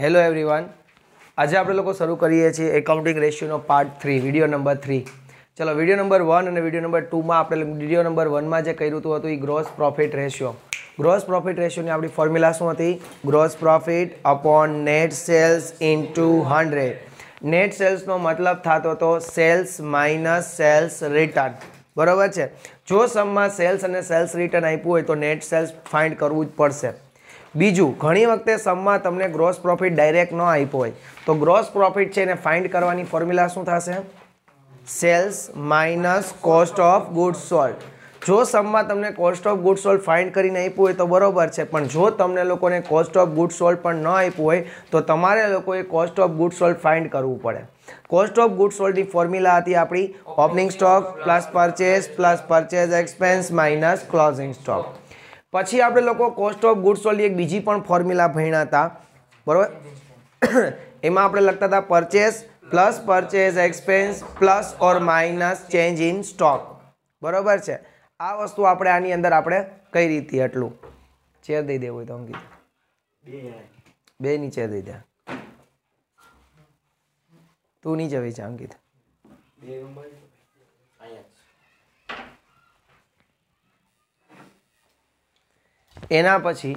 Hello everyone, આજે આપણે લોકો શરૂ કરીએ છીએ એકાઉન્ટિંગ રેશિયોનો પાર્ટ 3 વિડીયો નંબર 3. ચલો વિડીયો નંબર 1 અને વિડીયો નંબર 2માં આપણે વિડીયો નંબર 1માં જે કર્યું હતું એ gross profit ratio. Gross profit રેશિયોની આપણી ફોર્મ્યુલા શું હતી? Gross profit upon net sales into 100. Net સેલ્સનો મતલબ થતો હતો સેલ્સ માઇનસ સેલ્સ રિટર્ન. બરાબર છે. જો સમમાં સેલ્સ અને સેલ્સ રિટર્ન આપ્યું હોય તો નેટ સેલ્સ ફાઇન્ડ કરવું જ પડશે. બીજું, ઘણી વખતે સમમાં તમને ગ્રોસ પ્રોફિટ ડાયરેક્ટ ન આપ્યો હોય તો ગ્રોસ પ્રોફિટ છે એને ફાઇન્ડ કરવાની ફોર્મ્યુલા શું થશે? Sales minus cost of goods sold. જો સમમાં તમને cost of goods sold find કરીને આપ્યું હોય તો બરોબર છે, પણ જો તમને લોકોને કોસ્ટ ઓફ ગુડ્સ સોલ્ડ પણ ન આપ્યું હોય તો તમારે લોકોએ cost of goods sold find કરવું પડે. કોસ્ટ ઓફ ગુડ્સ સોલ્ડની ફોર્મ્યુલા હતી આપણી opening stock plus purchase expense minus closing stock. પછી આપણે લોકો કોસ્ટ ઓફ ગુડ્સ સોલ્ડની એક બીજી પણ ફોર્મ્યુલા ભણ્યા હતા, બરાબર? એમાં આપણે લખતા હતા purchase plus purchase expense plus or minus change in stock. બરાબર છે. આ વસ્તુ આપણે આની અંદર આપણે કઈ રીતે એટલું ચેર દઈ દેવું હોય તો અંકિત બે નીચે દઈ દે. તું નીચે વેચે અંકિત. એના પછી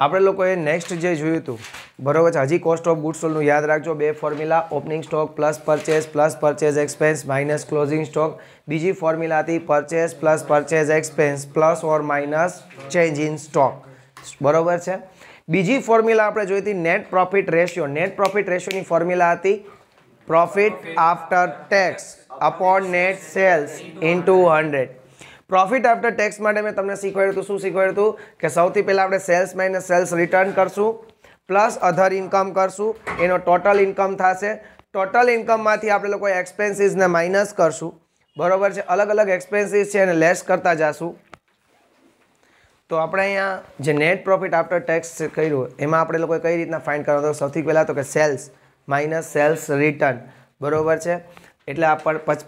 આપણે લોકોએ નેક્સ્ટ જે જોયું હતું, બરાબર છે, હજી કોસ્ટ ઓફ ગુડ્સ સોલ્ડનું યાદ રાખજો. બે formula opening stock plus purchase expense minus closing stock. બીજી ફોર્મ્યુલા હતી purchase plus purchase expense plus or minus change in stock. બરાબર છે. બીજી ફોર્મ્યુલા આપણે જોઈ હતી net profit ratio. Net profit રેશિયોની ફોર્મ્યુલા હતી profit after tax upon net sales into 100. Profit after tax માટે મેં તમને શીખવાડ્યું હતું. શું શીખવાડ્યું હતું? કે સૌથી પહેલાં આપણે સેલ્સ માઇનસ સેલ્સ રિટર્ન કરશું પ્લસ અધર ઇન્કમ કરશું, એનો ટોટલ ઇન્કમ થશે. ટોટલ ઇન્કમમાંથી આપણે લોકો એક્સપેન્સીસને માઇનસ કરશું. બરાબર છે. અલગ અલગ એક્સપેન્સીસ છે એને લેસ કરતા જશું. તો આપણે અહીંયા જે નેટ પ્રોફિટ આફ્ટર ટેક્સ કર્યું એમાં આપણે લોકોએ કઈ રીતના ફાઇન્ડ કરવાનું? સૌથી પહેલાં તો કે સેલ્સ માઇનસ સેલ્સ રિટર્ન. બરાબર છે. એટલે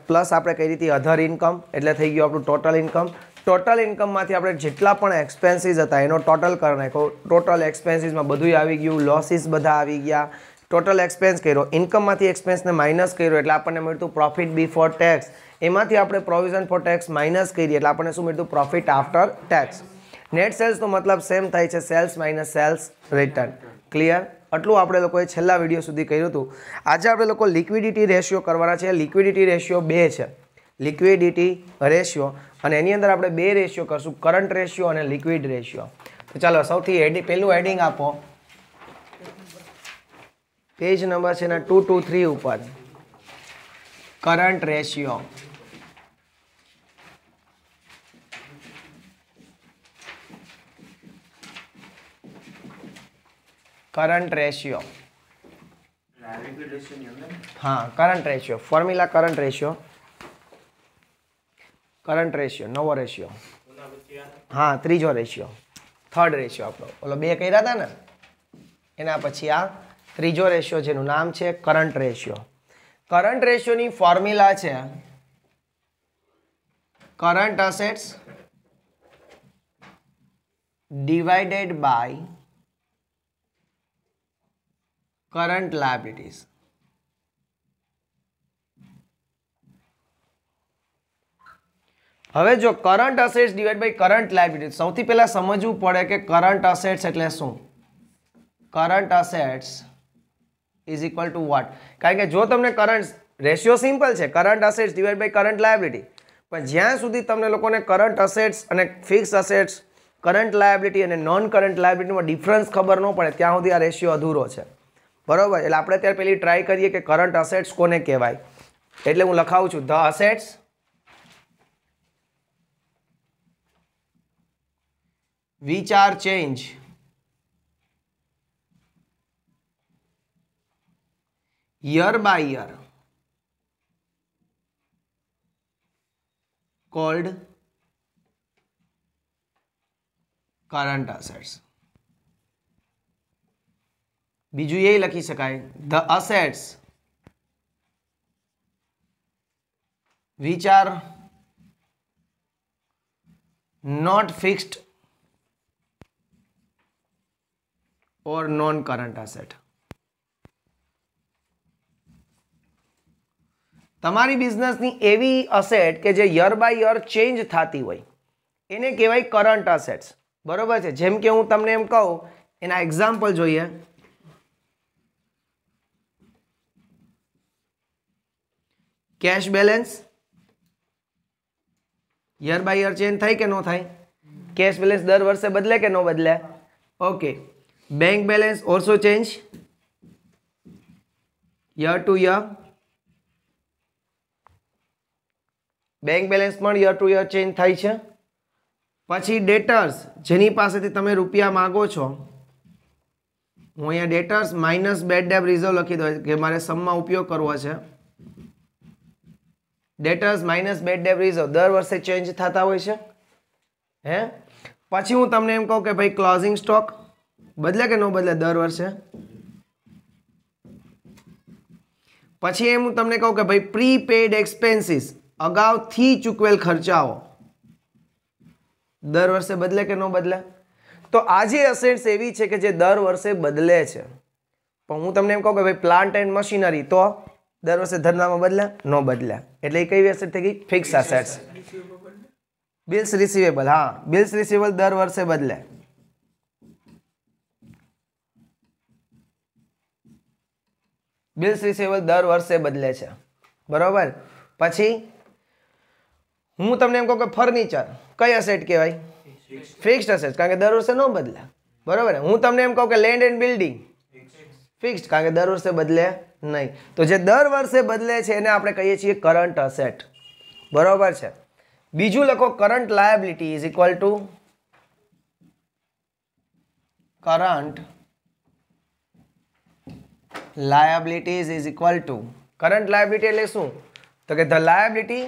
પ્લસ આપણે કઈ રીતે અધર ઇન્કમ, એટલે થઈ ગયું આપણું ટોટલ ઇન્કમ. ટોટલ ઇન્કમમાંથી આપણે જેટલા પણ એક્સપેન્સીસ હતા એનો ટોટલ કરી નાખ્યો. ટોટલ એક્સપેન્સીસમાં બધું આવી ગયું, લોસીસ બધા આવી ગયા. ટોટલ એક્સપેન્સ કર્યો, ઇન્કમમાંથી એક્સપેન્સને માઇનસ કર્યો એટલે આપણને મળતું પ્રોફિટ બિફોર ટેક્સ. એમાંથી આપણે પ્રોવિઝન ફોર ટેક્સ માઇનસ કરીએ એટલે આપણને શું મળતું? Profit after tax. નેટ સેલ્સનો મતલબ સેમ થાય છે, sales minus sales return. Clear? આટલું આપણે લોકોએ છેલ્લા વિડીયો સુધી કર્યું હતું. આજે આપણે લોકો લિક્વિડિટી રેશિયો કરવાના છે. લિક્વિડિટી રેશિયો 2 છે. લિક્વિડિટી રેશિયો, અને એની અંદર આપણે 2 રેશિયો કરશું, કરંટ રેશિયો અને લિક્વિડ રેશિયો. તો ચાલો સૌથી પહેલું હેડિંગ આપો. પેજ નંબર છે ને 223 ઉપર કરંટ રેશિયો. કરંટ રેશિયો, હા current ratio formula current ratio નવો રેશિયો, હા ત્રીજો રેશિયો, થર્ડ રેશિયો આપણો ઓલો 2 કર્યા હતા ને એના પછી આ ત્રીજો રેશિયો જેનું નામ છે કરંટ રેશિયો. કરંટ રેશિયોની ફોર્મ્યુલા છે current assets divided by current liabilities. હવે જો current assets divide by current liabilities, સૌથી પહેલા સમજવું પડે કે કરંટ અસેટ્સ એટલે શું. Current assets is equal to what? કારણ કે જો તમને કરંટ રેશિયો સિમ્પલ છે, current assets divide by current liability, પણ જ્યાં સુધી તમને લોકોને કરંટ અસેટ્સ અને ફિક્સ અસેટ્સ, કરંટ લાયબિલિટી અને નોન કરંટ લાયબિલિટીમાં ડિફરન્સ ખબર ન પડે ત્યાં સુધી આ રેશિયો અધૂરો છે. બરાબર? એટલે આપણે ત્યારે પહેલી ટ્રાય કરીએ કે કરંટ અસેટ્સ કોને કહેવાય. એટલે હું લખાવું છું the assets which are change year by year called current assets. બીજું એ લખી શકાય the assets which are not fixed or non-current asset. તમારી બિઝનેસની એવી અસેટ કે જે યર બાય યર ચેન્જ થતી હોય એને કહેવાય કરંટ અસેટ્સ, બરોબર છે. જેમ કે હું તમને એમ કહું, એના એક્ઝામ્પલ જોઈએ. Cash balance year by year change થાય કે ન થાય? કેશ બેલેન્સ દર વર્ષે બદલે કે ન બદલે? Okay. Bank balance also change year to year. Bank balance પણ યર ટુ યર ચેન્જ થાય છે. પછી ડેટર્સ, જેની પાસેથી તમે રૂપિયા માગો છો, હું અહીંયા debtors minus bad debt reserve લખી દઉં કે મારે સમમાં ઉપયોગ કરવો છે. Debtors minus bad debt reserve દર વર્ષે ચેન્જ થતા હોય છે. હે પછી હું તમને એમ કહું કે ભાઈ ક્લોઝિંગ સ્ટોક બદલે કે ન બદલે દર વર્ષે. પછી એમ હું તમને કહું કે ભાઈ પ્રીપેડ એક્સપેન્સીસ અગાઉથી ચૂકવેલ ખર્ચાઓ દર વર્ષે બદલે કે ન બદલે? તો આ જે એસેટ્સ એવી છે કે જે દર વર્ષે બદલે છે. પણ હું તમને એમ કહું કે ભાઈ પ્લાન્ટ એન્ડ મશીનરી તો દર વર્ષે ધંધામાં બદલે ન બદલે, એટલે એ કઈ એસેટ થઈ ગઈ? Fix assets. બિલ્સ રિસીવેબલ, હા બિલ્સ રિસીવેબલ દર વર્ષે બદલે. બિલ્સ રિસીવેબલ દર વર્ષે બદલે છે, બરોબર. પછી હું તમને એમ કહું કે ફર્નિચર કઈ એસેટ કહેવાય? ફિક્સ્ડ એસેટ, કારણ કે દર વર્ષે ન બદલે, બરોબર. હું તમને એમ કહું કે લેન્ડ એન્ડ બિલ્ડિંગ ફિક્સ્ડ, કારણ કે દર વર્ષે બદલે નહીં. તો જે દર વર્ષે બદલે છે એને આપણે કહીએ છીએ કરંટ એસેટ, બરોબર છે. બીજું લખો current liability is equal to current liabilities is equal to current liability એટલે શું? તો કે the liability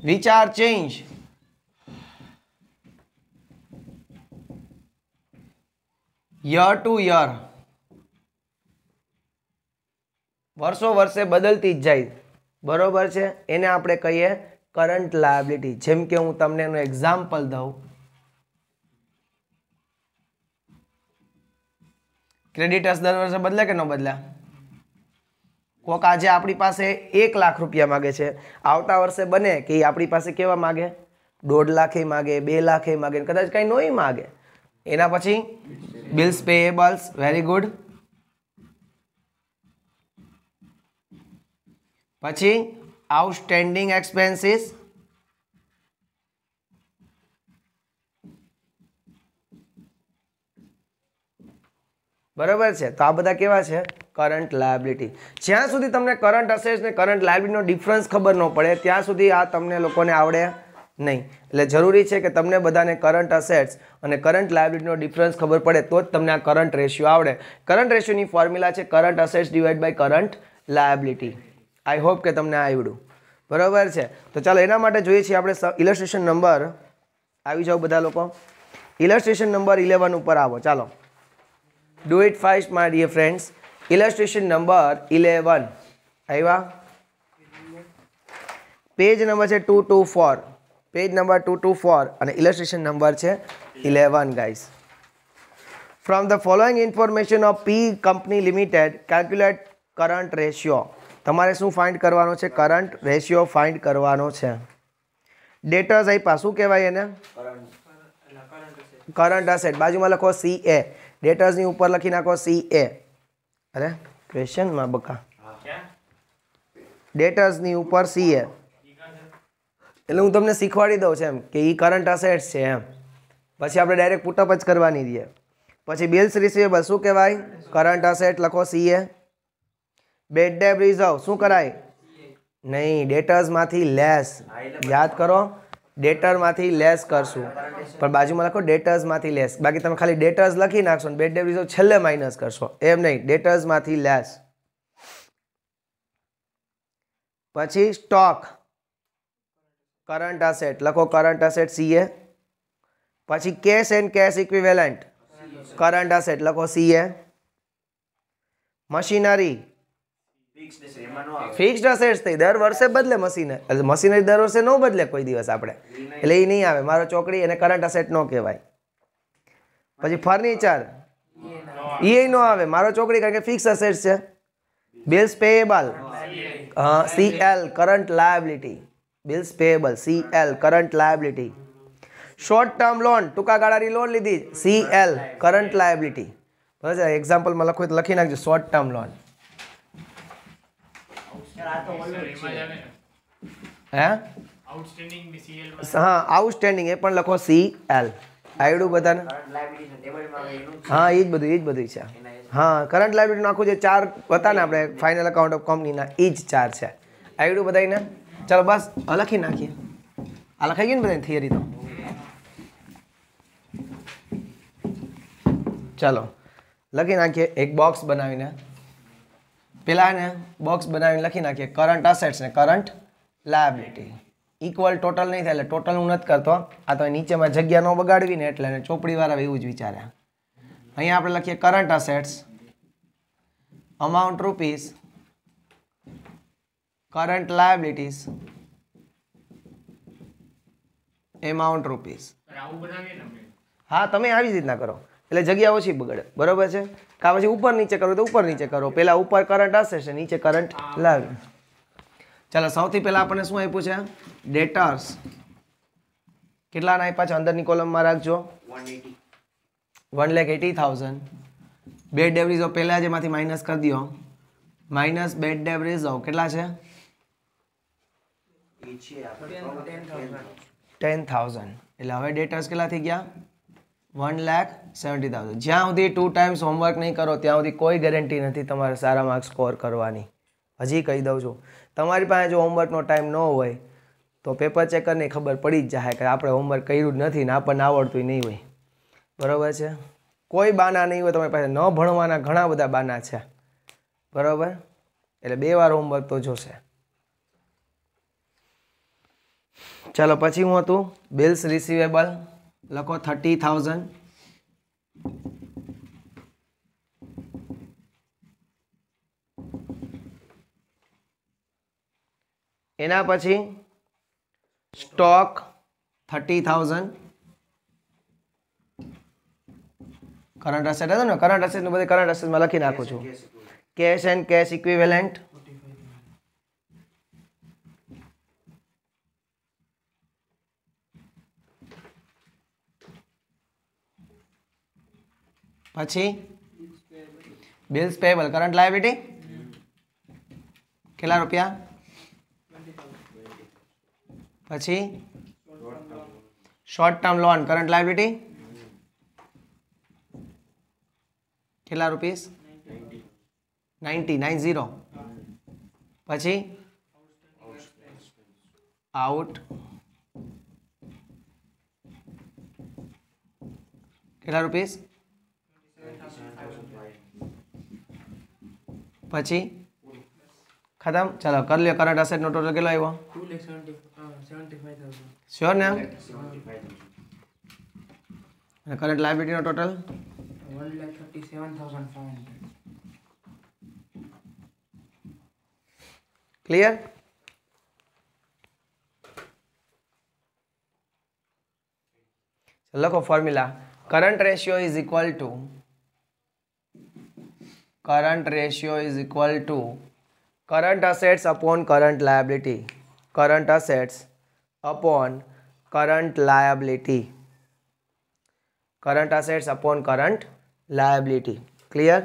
which are changed year to year, વર્ષો વર્ષે બદલતી જ જાય, બરોબર છે. એને આપણે કહીએ કરંટ લાયબિલિટી. જેમ કે હું તમને એનું એક્ઝામ્પલ દઉં. ક્રેડિટર્સ દર વર્ષે બદલે કે ન બદલે? કોક આજે આપણી પાસે 1 લાખ રૂપિયા માગે છે, આવતા વર્ષે બને કે એ આપણી પાસે કેવા માગે? 1.5 લાખ માગે, 2 લાખ માગે, કદાચ કઈ નોય માગે. એના પછી બિલ્સ પેએબલ્સ, વેરી ગુડ. પછી આઉટસ્ટેન્ડિંગ એક્સપેન્સીસ, બરોબર છે. તો આ બધા કેવા છે? Current liability. જ્યાં સુધી તમને કરંટ અસેટ્સ ને કરંટ લાયબિલિટીનો ડિફરન્સ ખબર ન પડે ત્યાં સુધી આ તમને લોકોને આવડે નહીં. એટલે જરૂરી છે કે તમને બધાને કરંટ અસેટ્સ અને કરંટ લાયબિલિટીનો ડિફરન્સ ખબર પડે તો જ તમને આ કરંટ રેશિયો આવડે. કરંટ રેશિયોની ફોર્મ્યુલા છે current assets divide by current liability. I hope કે તમને આવડ્યું, બરોબર છે. તો ચાલો એના માટે જોઈએ છીએ આપણે ઇલસ્ટ્રેશન નંબર. આવી જાઓ બધા લોકો, ઇલસ્ટ્રેશન નંબર 11 ઉપર આવો. ચાલો do it fast my dear friends. Illustration number 11 આવ્યા. પેજ નંબર છે 224, પેજ નંબર 224 અને ઇલસ્ટ્રેશન નંબર છે 11 guys. From the following information of P company limited calculate current ratio. તમારે શું ફાઇન્ડ કરવાનો છે? કરંટ રેશિયો ફાઇન્ડ કરવાનો છે. ડેટર્સ આપ્યા, શું કહેવાય એને? Current asset. બાજુમાં લખો CA. ડેટર્સની ઉપર લખી નાખો CA. અરે ક્વેશ્ચનમાં બકા, ડેટર્સની ઉપર CA. એટલે હું તમને શીખવાડી દઉં છું એમ કે એ કરંટ અસેટ્સ છે એમ. પછી આપણે ડાયરેક્ટ પુટઅપ જ કરવાની રહીએ. પછી બિલ્સ રિસીવેબલ શું કહેવાય? કરંટ અસેટ લખો CA. બેડ ડેટ રિઝર્વ શું કરાય? નહીં, ડેટર્સમાંથી લેસ. યાદ કરો, ડેટરમાંથી લેસ કરશું, પણ બાજુમાં લખો ડેટર્સમાંથી લેસ. બાકી તમે ખાલી ડેટર્સ લખી નાખશો ને બેડ ડેટ રિઝર્વ છેલ્લે માઇનસ કરશો, એમ નહીં, ડેટર્સમાંથી લેસ. પછી સ્ટોક કરંટ અસેટ લખો કરંટ અસેટ CA. પછી cash and cash equivalent current asset લખો CA. મશીનરી ફિક્સ્ડ અસેટ્સ થઈ, દર વર્ષે બદલે મશીનરી. મશીનરી દર વર્ષે ન બદલે કોઈ દિવસ આપણે, એટલે એ નહીં આવે. મારો ચોકડી એને કરંટ અસેટ ન કહેવાય. પછી ફર્નિચર એ નો આવે મારો ચોકડી કારણ કે ફિક્સ અસેટ્સ છે. Bills payable CL current liability. Bills payable CL current liability. Short term loan ટૂંકા ગાળાની લોન લીધી CL કરંટ લાયબિલિટી. બરાબર છે. એક્ઝામ્પલમાં લખો તો લખી નાખજો શોર્ટ ટર્મ લોન. હે હા આઉટસ્ટેન્ડિંગ એ પણ લખો CL. આવડું બધાને? હા એ જ બધું છે. હા કરંટ લાયબિલિટીનું આખું જે ચાર હતા ને આપણે ફાઇનલ અકાઉન્ટ ઓફ કંપનીના એ જ ચાર છે. આવડું બધાને? ચાલો બસ લખી નાખીએ. આ લખાઈ ગયું ને બધાની થિયરી તો. ચાલો લખી નાખીએ એક બોક્સ બનાવીને. પેલા ને બોક્સ બનાવીને લખી નાખીએ કરંટ અસેટ્સ ને કરંટ લાયબિલિટી ઇક્વલ ટોટલ નહીં થાય એટલે ટોટલ હું નથી કરતો. આ તો નીચેમાં જગ્યા ન બગાડવી ને એટલે ચોપડીવાળા એવું જ વિચાર્યા. અહીંયા આપણે લખીએ current assets amount rupees current liabilities amount rupees. હા તમે આવી જ રીતના કરો એટલે જગ્યા ઓછી બગડે. બરોબર છે. કા પછી ઉપર નીચે કરો તો ઉપર નીચે કરો. પેલા ઉપર કરંટ અસેટ્સ છે નીચે કરંટ લાયબિલિટી. ચાલો સૌથી પહેલા આપણને શું આપ્યું છે? ડેટર્સ. કેટલાના આપ્યા છે અંદરની કોલમમાં રાખજો. 1,80,000. બેડ ડેવરીઝો પહેલા જ એમાંથી માઇનસ કરી દો. માઇનસ બેડ ડેવરીઝો કેટલા છે? 10,000. એટલે હવે ડેટર્સ કેટલા થઈ ગયા? 1,70,000. જ્યાં સુધી 2 ટાઈમ્સ હોમવર્ક નહીં કરો ત્યાં સુધી કોઈ ગેરંટી નથી તમારે સારા માર્ક્સ સ્કોર કરવાની. હજી કહી દઉં છું તમારી પાસે જો હોમવર્કનો ટાઈમ ન હોય તો પેપર ચેકરને ખબર પડી જ જાય કે આપણે હોમવર્ક કર્યું જ નથી ને આપણને આવડતું નહીં હોય. બરાબર છે. કોઈ બાના નહીં હોય તમારી પાસે. ન ભણવાના ઘણા બધા બાના છે. બરાબર. એટલે 2 વાર હોમવર્ક તો જોશે. ચાલો પછી હું હતું બિલ્સ રિસીવેબલ લખો 30,000. એના પછી સ્ટોક 30,000. કરંટ અસેટ હતો ને કરંટ અસેટ બધે કરંટ અસેટમાં લખી નાખું છું. કેશ એન્ડ કેશ ઇક્વિવેલન્ટ પછી બિલ્સ પેએબલ કરંટ લાયબિલિટી કેટલા રૂપિયા? પછી short term loan current liability કેટલા રૂપીસ? 90. પછી આઉટ કેટલા રૂપીસ? પછી ખતમ. ચાલો કરી લ્યો કરંટ અસેટ નો ટોટલ કેટલો આવ્યો? 2,75,000. શ્યોર ને? અને કરંટ લાયબિલિટી નો ટોટલ 1,37,500. ક્લિયર? લખો formula. Current ratio is equal two current assets upon current liability. Current assets upon current liability. Current assets upon current liability. Clear?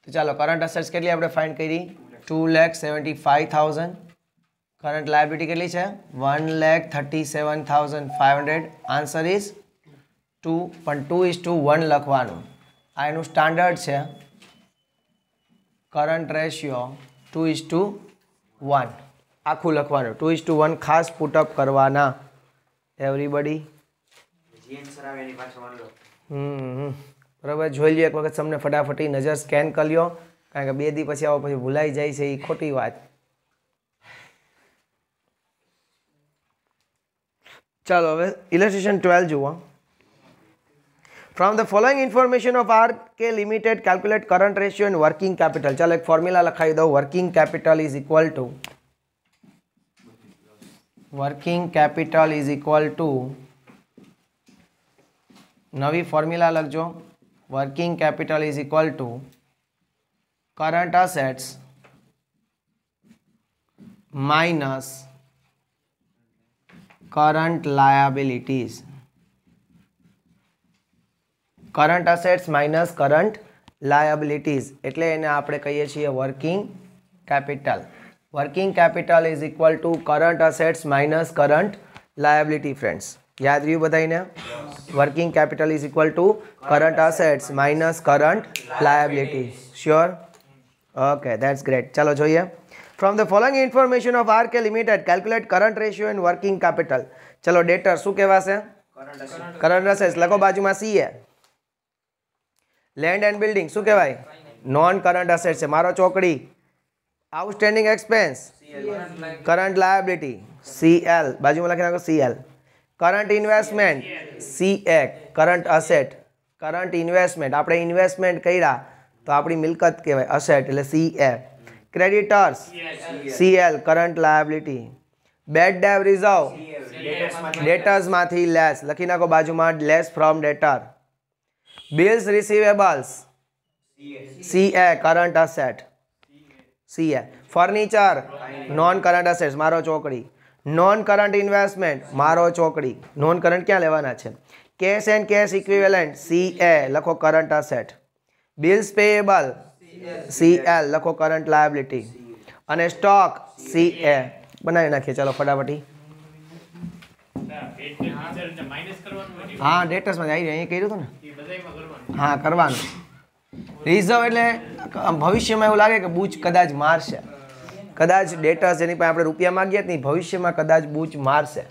તો ચાલો કરંટ અસેટ્સ કેટલી આપણે find કરી? 2,75,000. કરંટ લાયબિલિટી કેટલી છે? 1,37,500. Answer is 2. પણ 2:1 લખવાનું. આ એનું સ્ટાન્ડર્ડ છે. કરંટ રેશિયો 2:1 આખું લખવાનું. 2:1 ખાસ પુટઅપ કરવાના એવરીબડી. બરાબર. જોઈ લ્યો એક વખત તમને ફટાફટી નજર સ્કેન કરી લ્યો કારણ કે 2 દી પછી આવો પછી ભૂલાઈ જાય છે એ ખોટી વાત. ચાલો હવે ઇલસ્ટ્રેશન 12 જુઓ. From the following information of RK Limited, calculate current ratio and working capital. ચાલો એક ફોર્મ્યુલા લખાવી દઉં. Working capital is equal to નવી ફોર્મ્યુલા લખજો. Working capital is equal to current assets minus current liabilities. Current assets minus current liabilities એટલે એને આપણે કહીએ છીએ working capital. Working capital is equal to current assets minus current liability. Friends યાદ રહ્યું બધાને? Working capital is equal to current assets minus current liability. Sure? Okay, that's great. ચાલો જોઈએ. From the following information of RK limited calculate current ratio and working capital. ચલો ડેટર શું કહેવાશે? Current assets. લખો બાજુમાં CA. લેન્ડ એન્ડ બિલ્ડિંગ શું કહેવાય? Non current asset છે. મારો ચોકડી. Outstanding expense current liability CL. બાજુમાં લખી નાખો CL. Current investment CA. Current asset. Current investment આપણે ઇન્વેસ્ટમેન્ટ કર્યા તો આપણી મિલકત કહેવાય અસેટ એટલે CA. Creditors CL. Current liability. Bad debt reserve ડેટર્સમાંથી લેસ. લખી નાખો બાજુમાં less from debtor. Bills receivables CA. Current asset CA. Furniture non current assets મારો ચોકડી. નોન કરંટ ઇન્વેસ્ટમેન્ટ મારો ચોકડી. નોન કરંટ ક્યાં લેવાના છે? Cash and cash equivalent CA. લખો current asset. Bills payable CL. લખો કરંટ લાયબિલિટી. અને સ્ટોક CA. બનાવી નાખીએ ચાલો ફટાફટી. હા ડેટર્સમાં આવી અહીં કર્યું હતું ને. હા કરવાનું. રિઝર્વ એટલે ભવિષ્યમાં એવું લાગે કે બૂચ કદાચ મારશે. કદાચ ડેટર્સ જેની પાસે આપણે રૂપિયા માગીએ ને ભવિષ્યમાં કદાચ બૂચ મારશે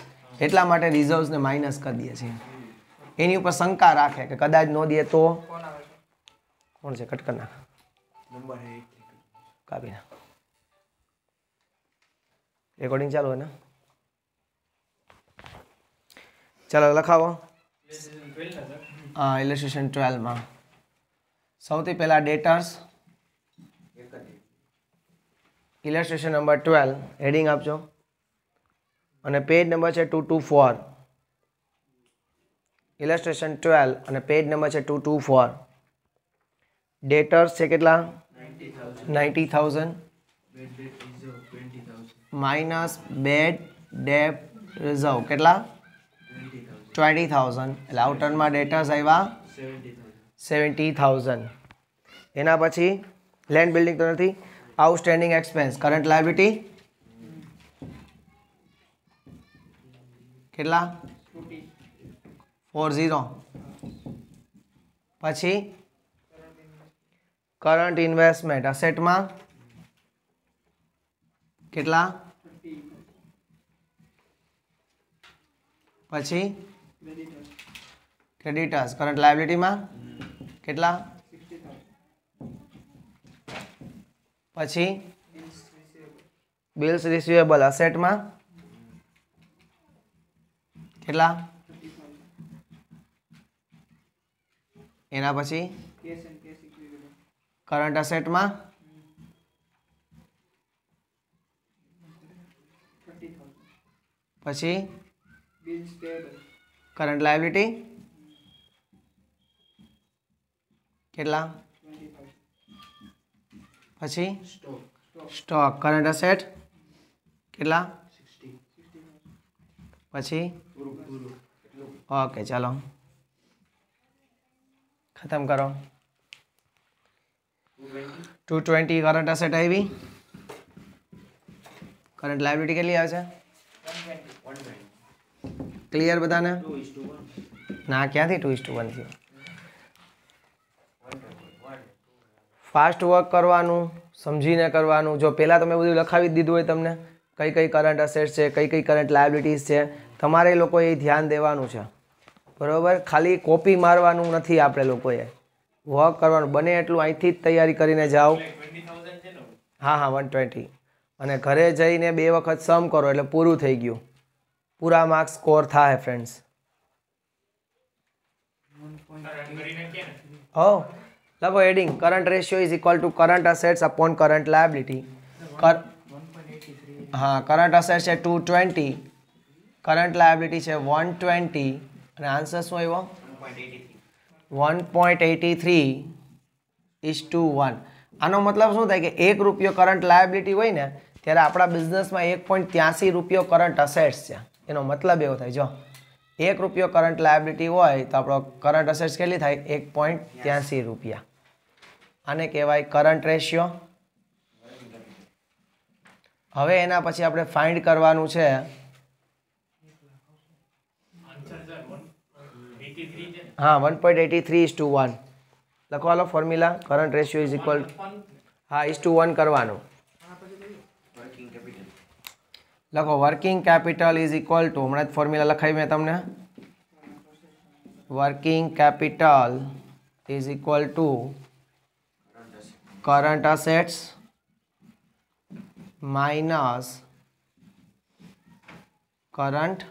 એટલા માટે રિઝર્વ્સને માઇનસ કરી દઈએ છીએ. એની ઉપર શંકા રાખે કે કદાચ ન દે તો કોણ છે? કટ કરી નાખ. કાપી નાખ. રેકોર્ડિંગ ચાલુ હોય ને? ચાલો લખાવો. હા ઇલસ્ટ્રેશન 12 સૌથી પહેલા ડેટર્સ. ઇલસ્ટ્રેશન નંબર 12 હેડિંગ આપજો અને પેજ નંબર છે 224. ઇલસ્ટ્રેશન 12 અને પેજ નંબર છે 224. ડેટર્સ છે કેટલા? 90,000 માઇનસ બેડ ડેબ રિઝર્વ કેટલા? 20,000 એટલે આઉટરમાં ડેટર્સ આવ્યા 70,000. એના પછી લેન્ડ બિલ્ડિંગ તો નથી. આઉટસ્ટેન્ડિંગ એક્સપેન્સ કરંટ લાયબિલિટી કેટલા? 40. પછી કરંટ ઇન્વેસ્ટમેન્ટ અસેટમાં કેટલા? પછી ક્રેડિટર્સ કરંટ લાયબિલિટીમાં કેટલા? પછી બિલ્સ રિસીવેબલ અસેટમાં કેટલા? એના પછી કરંટ અસેટમાં પછી કરંટ લાયબિલિટી કેટલા? પછી સ્ટોક કરંટ અસેટ કેટલા? પછી ઓકે ચાલો ખતમ કરો. 220 કરંટ અસેટ આવી. કરંટ લાયબિલિટી કેટલી આવે છે? ક્લિયર બધાને? ના ક્યાંથી 2:1 થયું? ફાસ્ટ વર્ક કરવાનું, સમજીને કરવાનું. જો પહેલાં તમે બધું લખાવી જ દીધું હોય તમને કઈ કઈ કરંટ અસેટ્સ છે, કઈ કઈ કરંટ લાયબિલિટીઝ છે, તમારે લોકોએ ધ્યાન દેવાનું છે બરાબર. ખાલી કોપી મારવાનું નથી. આપણે લોકોએ વર્ક કરવાનું. બને એટલું અહીંથી જ તૈયારી કરીને જાઓ. હા 120 અને ઘરે જઈને 2 વખત સમ કરો એટલે પૂરું થઈ ગયું. પૂરા માર્ક્સ સ્કોર થાય ફ્રેન્ડ્સ. હો લખો heading current ratio is equal to current assets upon current liability. હા કરંટ અસેટ્સ છે 220, કરંટ લાયબિલિટી છે 120 અને આન્સર શું આવ્યો? 1.83:1. આનો મતલબ શું થાય કે 1 રૂપિયો કરંટ લાયબિલિટી હોય ને ત્યારે આપણા બિઝનેસમાં 1.83 રૂપિયો કરંટ અસેટ્સ છે. એનો મતલબ એવો થાય, જો 1 રૂપિયો કરંટ લાયબિલિટી હોય તો આપણો કરંટ અસેટ્સ કેટલી થાય? 1.83 રૂપિયા. આને કહેવાય કરંટ રેશિયો. હવે એના પછી આપણે ફાઇન્ડ કરવાનું છે હા 1.83:1. લખો હાલો formula. Current ratio is equal હા 1:1 કરવાનું. લખો working capital is equal to, હમણાં જ ફોર્મ્યુલા લખાવી મેં તમને. Working capital is equal to current assets minus current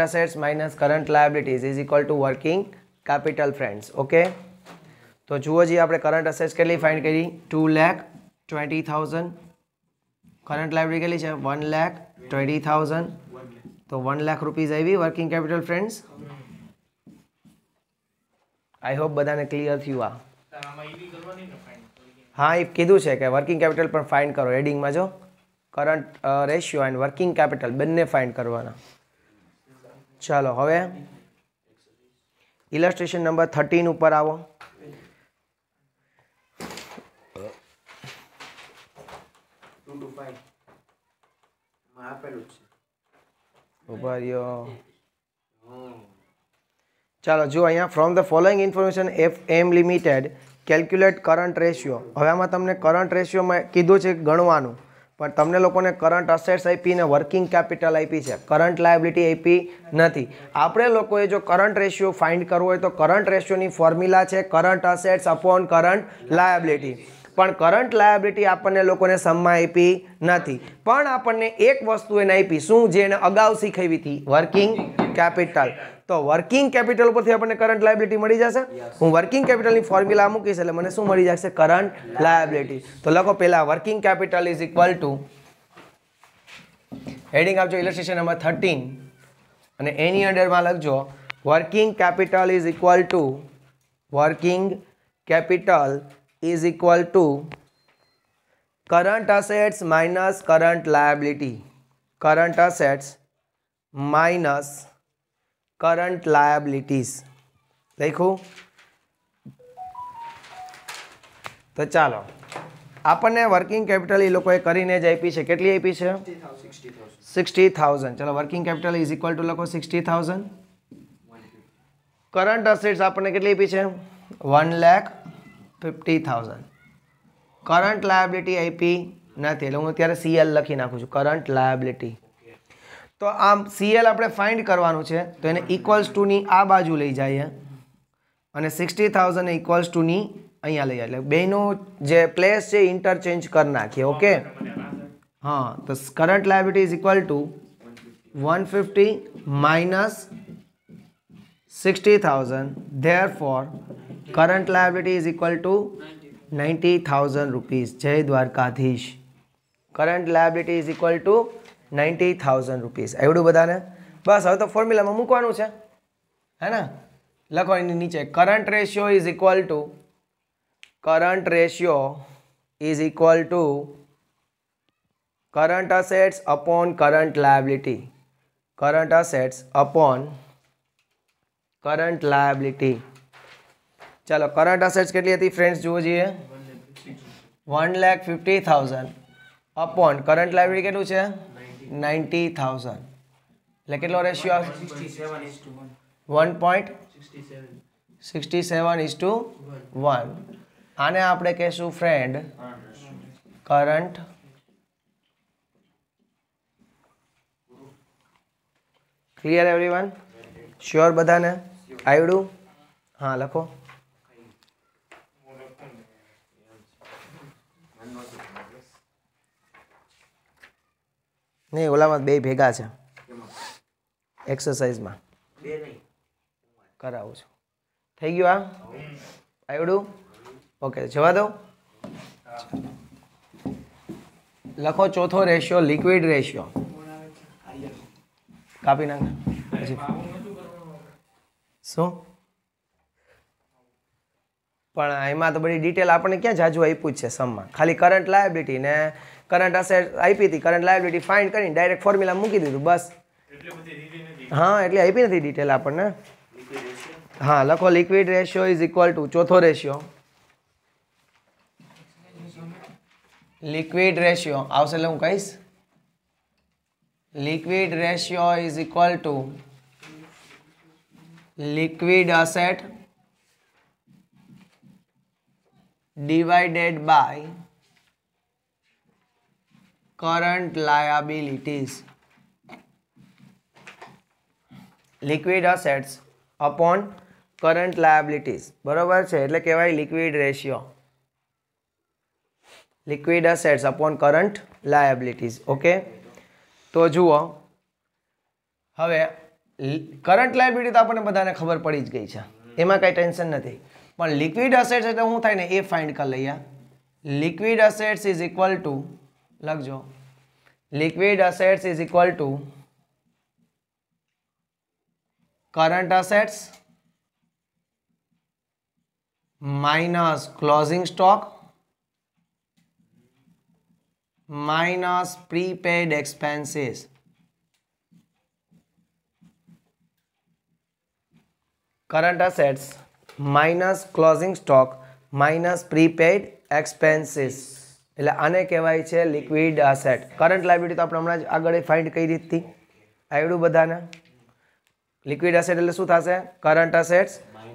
assets minus current liabilities is equal to working capital friends. Okay, તો જુઓ જી આપણે કરંટ અસેટ્સ કેટલી ફાઇન્ડ કરી? 2,20,000. કરંટ લાયબિલિટી કેટલી છે? 1,20,000. તો 1 લાખ રૂપીઝ આવી working capital friends. I hope બધાને ક્લિયર થયું. હા એ કીધું છે કે વર્કિંગ કેપિટલ પણ ફાઇન્ડ કરો. હેડિંગમાં જો current ratio and working capital બંને ફાઇન્ડ કરવાના. ચાલો હવે ઇલસ્ટ્રેશન નંબર 13 ઉપર આવો. ઉભા રહ્યો. ચાલો જો અહીંયા from the following information FM limited calculate current ratio. હવે આમાં તમને કરંટ રેશિયોમાં કીધું છે ગણવાનું, પણ તમને લોકોને કરંટ અસેટ્સ આપી ને વર્કિંગ કેપિટલ આપી છે, કરંટ લાયબિલિટી આપી નથી. આપણે લોકોએ જો કરંટ રેશિયો ફાઇન્ડ કરવો હોય તો કરંટ રેશિયોની ફોર્મ્યુલા છે current assets upon current liability. પણ કરંટ લાયબિલિટી આપણને લોકોને સમમાં આપી નથી, પણ આપણને એક વસ્તુ એને આપી. શું? જે એને અગાઉ શીખવી હતી, વર્કિંગ કેપિટલ. તો વર્કિંગ કેપિટલ ઉપરથી આપણને કરંટ લાયબિલિટી મળી જશે. હું વર્કિંગ કેપિટલની ફોર્મ્યુલા મૂકીશ એટલે મને શું મળી જશે? Current liability. તો લખો પહેલા working capital is equal two, heading આપજો ઇલસ્ટ્રેશન નંબર 13 અને એની અંડરમાં લખજો working capital is equal to current assets minus current liability. Current assets minus current liabilities લખ્યું. તો ચાલો આપણને વર્કિંગ કેપિટલ એ લોકોએ કરીને જ આપી છે. કેટલી આપી છે? 60,000. ચલો working capital is equal two લખો 60,000. કરંટ અસેટ્સ આપણને કેટલી આપી છે? 1,50,000. કરંટ લાયબિલિટી આપી નથી એટલે હું અત્યારે CL લખી નાખું છું, કરંટ લાયબિલિટી. તો આમ CL આપણે ફાઇન્ડ કરવાનું છે તો એને ઇક્વલ્સ ટુની આ બાજુ લઈ જઈએ અને 60,000 ઇક્વલ્સ ટુની અહીંયા લઈ જાય, એટલે બેનું જે પ્લેસ છે ઇન્ટરચેન્જ કરી નાખીએ. ઓકે હા, તો current liability is equal to 150 minus 60,000. Therefore current liability is equal to 90,000 rupees. જય Dwarkadhish. Current liability is equal to 90,000 rupees. આવડું બધાને? બસ હવે તો ફોર્મ્યુલામાં મૂકવાનું છે, હે ને? લખો એની નીચે current ratio is equal to current assets upon current liability. Current assets upon current liability. ચાલો કરંટ અસેટ્સ કેટલી હતી ફ્રેન્ડ્સ જુઓ જોઈએ? 1,50,000 અપોન કરંટ લાયબિલિટી કેટલું છે? 90,000. એટલે કેટલો રેશિયો? 1.67:1. આને આપણે કહેશું friend current. Clear everyone? Sure બધાને? આવડું? હા લખો. નહીં ઓલામાં બે ભેગા છે એક્સરસાઇઝમાં કરાવું છું. થઈ ગયું? આવડું? ઓકે જવા દો. લખો ચોથો રેશિયો લિક્વિડ રેશિયો. કાપી નાખ પછી શું પણ એમાં તો બધી ડિટેલ આપણને ક્યાં જાજુ આપ્યું જ છે સમમાં ખાલી કરંટ લાયબિલિટી ને કરંટ અસેટ આપી હતી કરંટ લાયબિલિટી ફાઇન્ડ કરીને ડાયરેક્ટ ફોર્મ્યુલા મૂકી દીધું બસ હા એટલે આપી નથી ડિટેલ આપણને હા લખો liquid ratio is equal two ચોથો રેશિયો લિક્વિડ રેશિયો આવશે એટલે હું કહીશ liquid ratio is equal to liquid asset divided by current liabilities. Liquid assets upon current liabilities બરોબર છે એટલે કહેવાય liquid ratio. Liquid assets upon current liabilities. Okay તો જુઓ હવે કરંટ લાયબિલિટી તો આપણને બધાને ખબર પડી જ ગઈ છે એમાં કાંઈ ટેન્શન નથી પણ લિક્વિડ અસેટ્સ એટલે શું થાય ને એ ફાઇન્ડ કરી લઈએ liquid assets is equal to લખજો liquid assets is equal to current assets minus closing stock minus prepaid expenses. Current assets minus closing stock minus prepaid expenses. એટલે આને કહેવાય છે લિક્વિડ અસેટ કરંટ લાયબિલિટી તો આપણે હમણાં જ આગળ ફાઇન્ડ કઈ રીતથી આવડ્યું બધાને લિક્વિડ અસેટ એટલે શું થશે current assets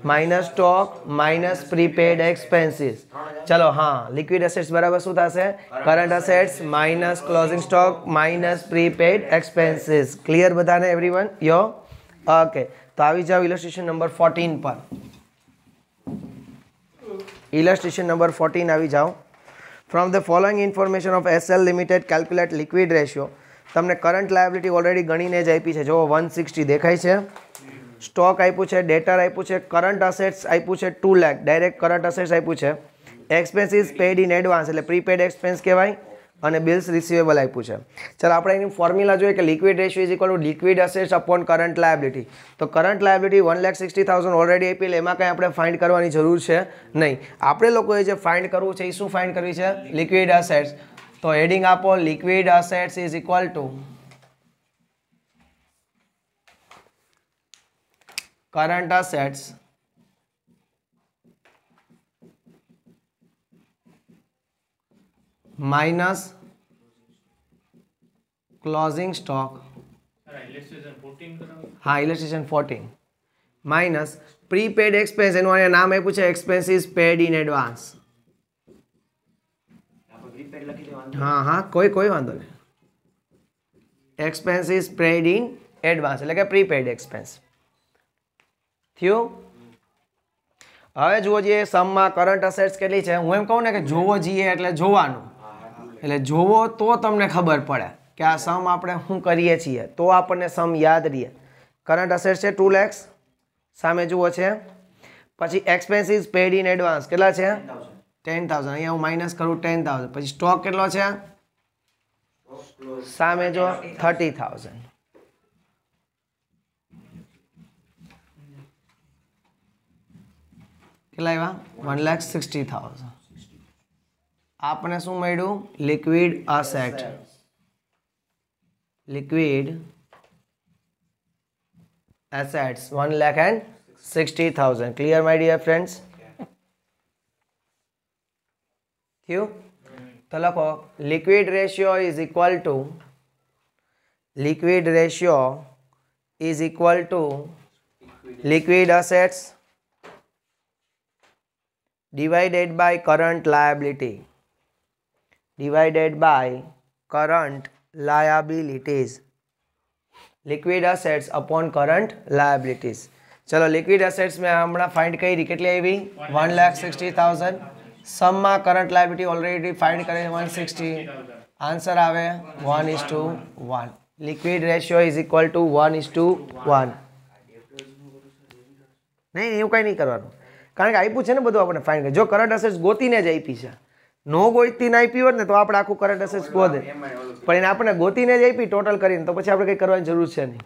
minus stock minus prepaid expenses ચલો હા લિક્વિડ અસેટ્સ બરાબર શું થશે current assets minus closing stock minus prepaid expenses clear બધાને એવરીવન યો ઓકે તો આવી જાઓ ઇલસ્ટ્રેશન નંબર 14 પર ઇલસ્ટ્રેશન નંબર 14 આવી જાઓ from the following information of SL limited calculate liquid ratio તમને કરંટ લાયબિલિટી ઓલરેડી ગણીને જ આપી છે જો 160 દેખાય છે સ્ટોક આપ્યું છે ડેટર આપ્યું છે કરંટ અસેટ્સ આપ્યું છે 2 લાખ ડાયરેક્ટ કરંટ અસેટ્સ આપ્યું છે એક્સપેન્સીસ પેડ ઇન એડવાન્સ એટલે પ્રીપેડ એક્સપેન્સ કહેવાય અને બિલ્સ રિસીવેબલ આપ્યું છે ચાલો આપણે એની ફોર્મ્યુલા જોઈએ કે liquid ratio is equal two liquid assets upon current liability તો કરંટ લાયબિલિટી 1,60,000 ઓલરેડી આપી એટલે એમાં કંઈ આપણે ફાઇન્ડ કરવાની જરૂર છે નહીં આપણે લોકોએ જે ફાઇન્ડ કરવું છે એ શું ફાઇન્ડ કરવી છે લિક્વિડ અસેટ્સ તો હેડિંગ આપો liquid assets is equal two current assets minus closing stock हाँ illustration 14 minus prepaid expense એનું અહીંયા નામ આપ્યું છે expenses paid in advance हाँ हाँ કોઈ વાંધો નહીં expenses paid in advance એટલે કે prepaid expense થયું હવે જુઓ જોઈએ સમમાં કરંટ અસેટ્સ કેટલી છે હું એમ કહું ને કે જોવો જઈએ એટલે જોવાનું એટલે જોવો તો તમને ખબર પડે કે આ સમ આપણે શું કરીએ છીએ તો આપણને સમ યાદ રહે કરંટ અસેટ્સ છે 2 lakhs સામે જુઓ છે પછી એક્સપેન્સીસ પેડ ઇન એડવાન્સ કેટલા છે 10,000 અહીંયા હું માઇનસ કરું 10,000 પછી સ્ટોક કેટલો છે સામે જો 30,000 કેટલા આવ્યા 1,60,000 આપણે શું મળ્યું liquid asset liquid assets 1,60,000 clear my dear friends થયું તો લખો liquid ratio is equal to liquid assets divided by current liability liquid assets upon current liabilities चलो liquid assets में हमने फाइंड करी કેટલી આવી 1,60,000 सम में करंट लायबिलिटी ऑलरेडी फाइंड करे 160 आंसर आवे 1:1 liquid ratio is equal to 1:1 नहीं એવું કઈ નહીં કરવાનું કારણ કે આપ્યું છે ને બધું આપણે ફાઇન્ડ કરી જો કરંટ અસેટ્સ ગોતીને જ આપી છે નો ગોતીને આપી હોત ને તો આપણે આખું કરંટ અસેટ્સ ગોતે પણ એને આપણે ગોતીને જ આપી ટોટલ કરીને તો પછી આપણે કંઈ કરવાની જરૂર છે નહીં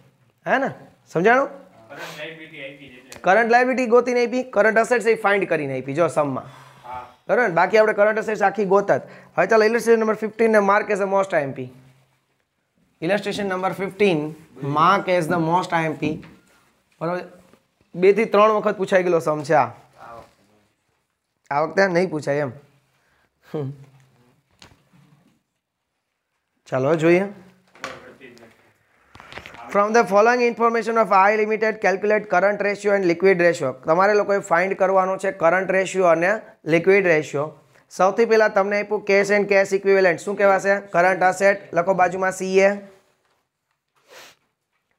હે ને સમજાણું? કરંટ લાયબિલિટી ગોતીને આપી, કરંટ અસેટ્સ એ ફાઇન્ડ કરીને આપી જો સમમાં, બરાબર ને? બાકી આપણે કરંટ અસેટ્સ આખી ગોતત. હવે ચાલો ઇલસ્ટ્રેશન નંબર 15 ને mark as a most IMP. Illustration number 15 mark as the most IMP. બરાબર, 2 થી 3 વખત પૂછાઈ ગયેલો સમ છે આ વખતે નહીં પૂછાય એમ. ચાલો જોઈએ. From the following information of I limited calculate current ratio and liquid ratio. તમારે લોકોએ ફાઇન્ડ કરવાનું છે કરંટ રેશિયો અને લિક્વિડ રેશિયો. સૌથી પહેલાં તમને આપ્યું કેશ એન્ડ કેશ ઇક્વિવેલન્ટ. શું કહેવાશે? Current asset. લખો બાજુમાં CA.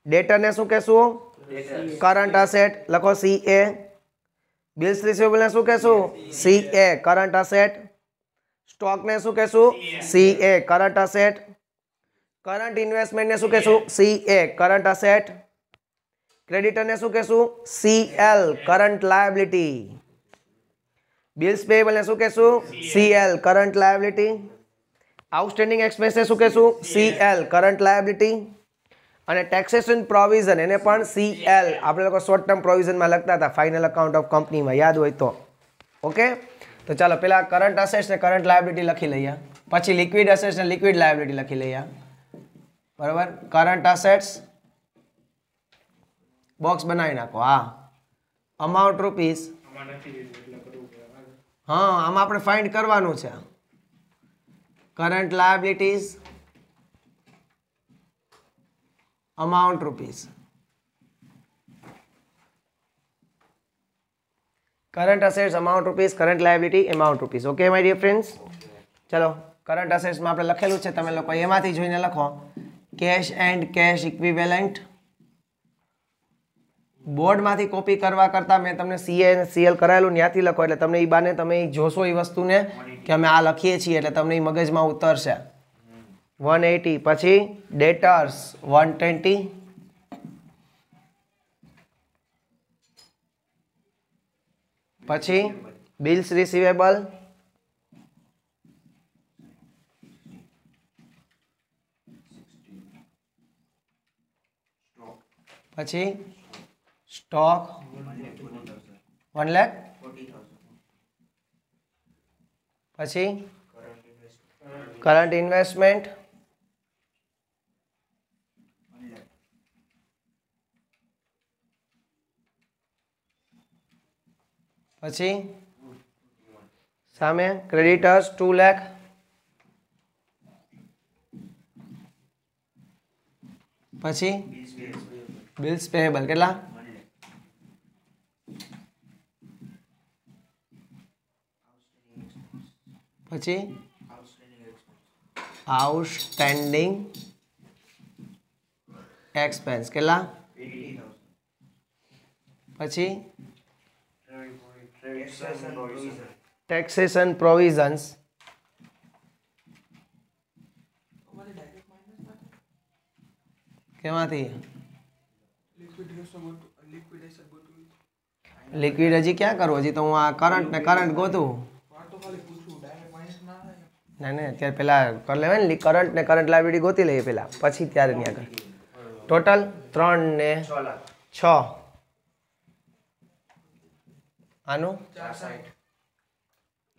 ડેટરને શું કહેશું? Current asset. લખો CA. બિલ્સ રિસીવેબલને શું કહેશું? CA current asset. સ્ટોકને શું કહેશું? CA current asset. કરંટ ઇન્વેસ્ટમેન્ટને શું કહેશું? CA current asset. ક્રેડિટરને શું કહેશું? CL current liability. બિલ્સ પેયેબલને શું કહેશું? CL current liability. આઉટસ્ટેન્ડિંગ એક્સપેન્સને શું કહેશું? CL current liability. અને ટેક્સેશન પ્રોવિઝન એને પણ CL. આપણે લોકો શોર્ટ ટર્મ પ્રોવિઝનમાં લખતા હતા ફાઇનલ અકાઉન્ટ ઓફ કંપનીમાં, યાદ હોય તો. ઓકે, તો ચાલો પેલા કરંટ અસેટ્સ ને કરંટ લાયબિલિટી લખી લઈએ, પછી લિક્વિડ અસેટ્સ ને લિક્વિડ લાયબિલિટી લખી લઈએ. બરાબર, કરંટ અસેટ્સ બોક્સ બનાવી નાખો. હા, અમાઉન્ટ રૂપીસ. હા, આમાં આપણે ફાઇન્ડ કરવાનું છે. Current liabilities amount rupees. Current assets amount rupees, current liability amount rupees. Okay my dear friends, ચલો કરંટ અસેટ્સમાં આપણે લખેલું છે, તમે લોકો એમાંથી જોઈને લખો. Cash and cash equivalent. બોર્ડમાંથી કોપી કરવા કરતાં મેં તમને CA અને CL કરાયેલું ત્યાંથી લખો, એટલે તમને એ બાને તમે જોશો એ વસ્તુને કે અમે આ લખીએ છીએ, એટલે તમને એ મગજમાં ઉતરશે. 180. પછી ડેટર્સ 120. પછી બિલ્સ રિસીવેબલ. પછી સ્ટોક 1 લાખ. પછી કરંટ ઇન્વેસ્ટમેન્ટ. પછી સામે ક્રેડિટર્સ 2 લાખ. પછી બિલ્સ પેયેબલ કેટલા? પછી આઉટસ્ટેન્ડિંગ એક્સપેન્સ કેટલા? પછી ટેક્સેશન પ્રોવિઝન્સ. કેમાંથી? લિક્વિડ હજી ક્યાં કરવું? હજી તો હું આ કરંટ ને કરંટ ગોતું. ના ના, અત્યારે પેલા કરી લેવાય ને, કરંટ ને કરંટ લાયબિલિટી ગોતી લઈએ પેલા, પછી ત્યારે ત્યાં આગળ. ટોટલ 3 ને 6. આનું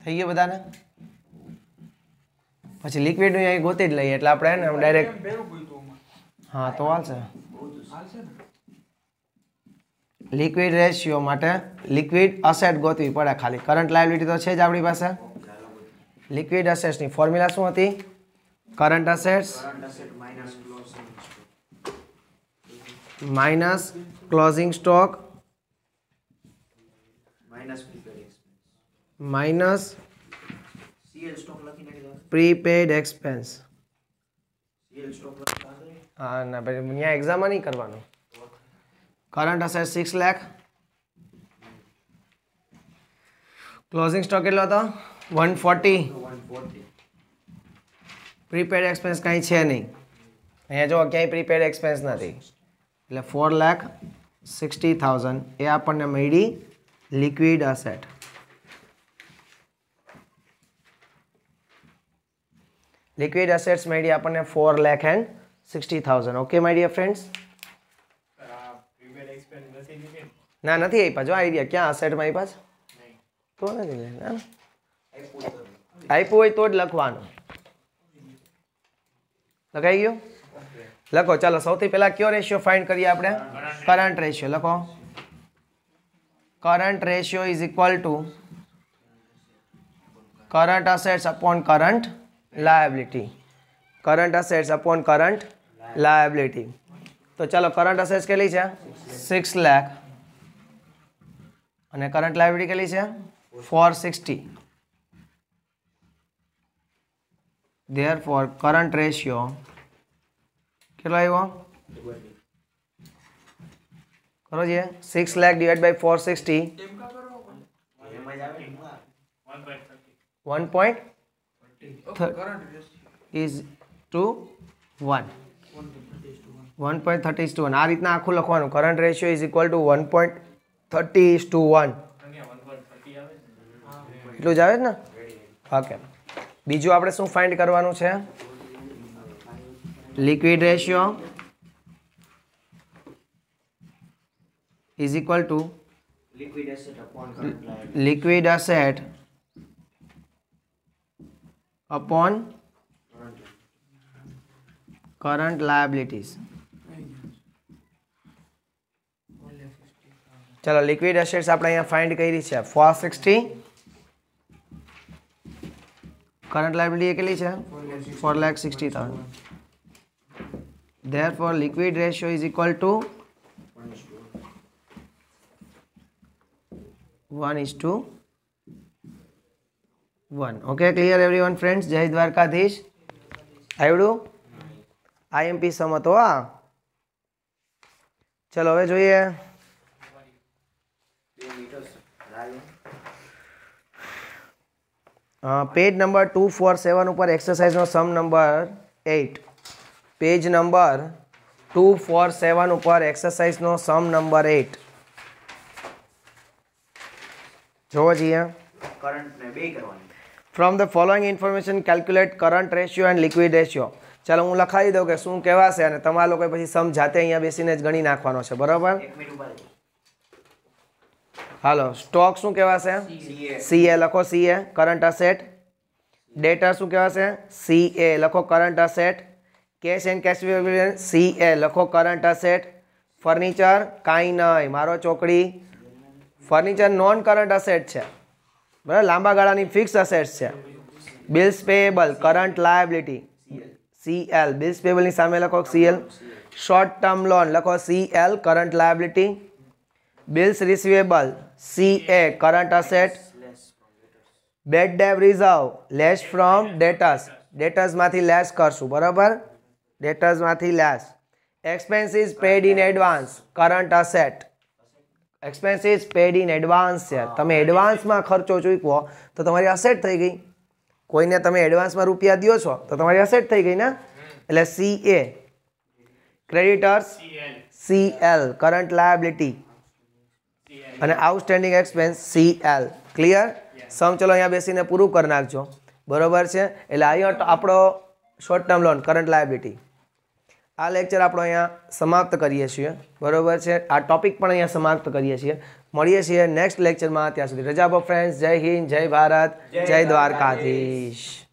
થઈ ગયું બધાને. પછી લિક્વિડનું અહીં ગોતી જ લઈએ, એટલે આપણે ને ડાયરેક્ટ. હા તો હાલશે. લિક્વિડ રેશિયો માટે લિક્વિડ અસેટ ગોતવી પડે ખાલી. કરંટ લાયબિલિટી તો છે જ આપણી પાસે. લિક્વિડ અસેટ્સની ફોર્મ્યુલા શું હતી? Current assets minus closing stock minus prepaid expense. હા ના ભાઈ, અહીંયા એક્ઝામમાં નહીં કરવાનું. Current asset 6 lakh. Closing stock કેટલો હતો? 140. પ્રીપેડ એક્સપેન્સ કાંઈ છે નહીં અહીંયા, જો ક્યાંય પ્રીપેડ એક્સપેન્સ નથી, એટલે 4,60,000 એ આપણને મળી લિક્વિડ અસેટ. લિક્વિડ અસેટ્સ મળી આપણને 4,60,000. ઓકે માય ડિયર ફ્રેન્ડ્સ, ના નથી આપ્યા જો આઈડિયા ક્યાં અસેટમાં આપ્યા છે તો નથી આપ્યું હોય તો જ લખવાનું લખાઈ ગયું લખો ચાલો સૌથી પહેલા કયો રેશિયો ફાઇન્ડ કરીએ આપણે કરંટ રેશિયો લખો current ratio is equal to current assets upon current liability current assets upon current liability તો ચાલો કરંટ અસેટ્સ કેટલી છે 6 લાખ અને કરંટ લાયબિલિટી કેટલી છે 460 therefore કરંટ રેશિયો કેટલો આવ્યો કરો જે 6 lakh divide by 460 1.30 is to 1 1.30 આ રીતના આખું લખવાનું current ratio is equal two 1.30:1 એટલું જ આવે ને ઓકે બીજું આપણે શું ફાઇન્ડ કરવાનું છે liquid ratio is equal to liquid asset upon current liabilities चलो लिक्विड एसेट्स આપણે અહીંયા ફાઇન્ડ કરી છે 460 કરંટ લાયબિલિટી કેટલી છે 4,60,000 therefore liquid ratio is equal to 1:1 okay clear everyone friends જય દ્વારકાધીશ આવડું આઈએમપી સમતો આ ચલો હવે જોઈએ પેજ નંબર 247 ઉપર એક્સરસાઇઝનો સમ નંબર 8 પેજ નંબર 247 ઉપર એક્સરસાઇઝનો સમ નંબર 8 જોવો છીએ કરંટ ને બે કરવાની from the following information calculate current ratio and liquid ratio ચાલો હું લખાવી દઉં કે શું કહેવાશે અને તમારા લોકો પછી સમ જાતે અહીંયા બેસીને જ ગણી નાખવાનો છે બરાબર એક મિનિટ ઉભા રહેજો હાલો સ્ટોક શું કહેવાશે સીએ લખો સીએ કરંટ અસેટ ડેટા શું કહેવાશે સીએ લખો current asset cash and cash equivalent CA લખો કરંટ અસેટ ફર્નિચર કાંઈ નહીં મારો ચોકડી ફર્નિચર નોન કરંટ અસેટ છે બરાબર લાંબા ગાળાની ફિક્સ અસેટ્સ છે bills payable current liability CL bills પેએબલની સામે લખો સીએલ શોર્ટ ટર્મ લોન લખો CL current liability bills receivable CA current asset bad debt reserve less from ડેટર્સમાંથી લેસ કરશું બરાબર ડેટર્સમાંથી less expenses paid in advance current asset expenses paid in advance છે તમે એડવાન્સમાં ખર્ચો ચૂકવો તો તમારી અસેટ થઈ ગઈ કોઈને તમે એડવાન્સમાં રૂપિયા દો છો તો તમારી અસેટ થઈ ગઈ ને એટલે CA creditors CL current liability અને outstanding expense CL clear sum ચલો અહીંયા બેસીને પૂરું કરી નાખજો બરોબર છે એટલે અહીંયા આપણો short term loan current liability આ લેક્ચર આપણો અહીંયા સમાપ્ત કરીએ છીએ બરોબર છે આ ટોપિક પણ અહીંયા સમાપ્ત કરીએ છીએ મળીએ છીએ નેક્સ્ટ લેક્ચરમાં ત્યાં સુધી રજા આપો ફ્રેન્ડ્સ જય હિન્દ જય ભારત જય દ્વારકાધીશ